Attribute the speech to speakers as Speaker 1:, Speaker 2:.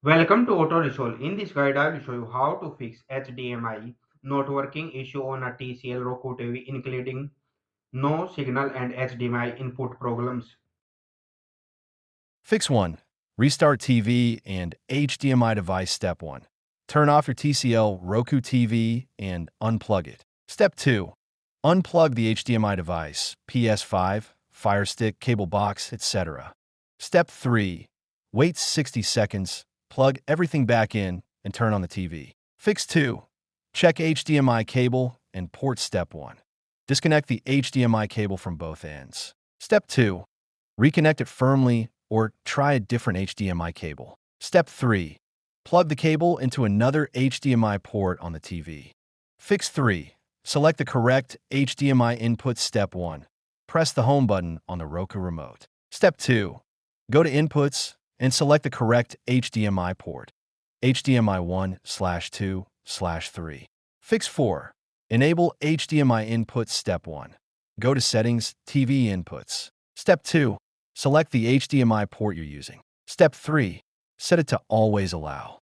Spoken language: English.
Speaker 1: Welcome to Auto Resolve. In this guide, I will show you how to fix HDMI not working issue on a TCL Roku TV, including no signal and HDMI input problems.
Speaker 2: Fix 1. Restart TV and HDMI device. Step 1. Turn off your TCL Roku TV and unplug it. Step 2. Unplug the HDMI device, PS5, Fire Stick, cable box, etc. Step 3. Wait 60 seconds, plug everything back in, and turn on the TV. Fix 2. Check HDMI cable and port. Step 1. Disconnect the HDMI cable from both ends. Step 2. Reconnect it firmly or try a different HDMI cable. Step 3. Plug the cable into another HDMI port on the TV. Fix 3. Select the correct HDMI input. Step 1. Press the home button on the Roku remote. Step 2. Go to Inputs and select the correct HDMI port, HDMI 1/2/3. Fix 4. Enable HDMI inputs. Step 1. Go to Settings, TV Inputs. Step 2. Select the HDMI port you're using. Step 3. Set it to Always Allow.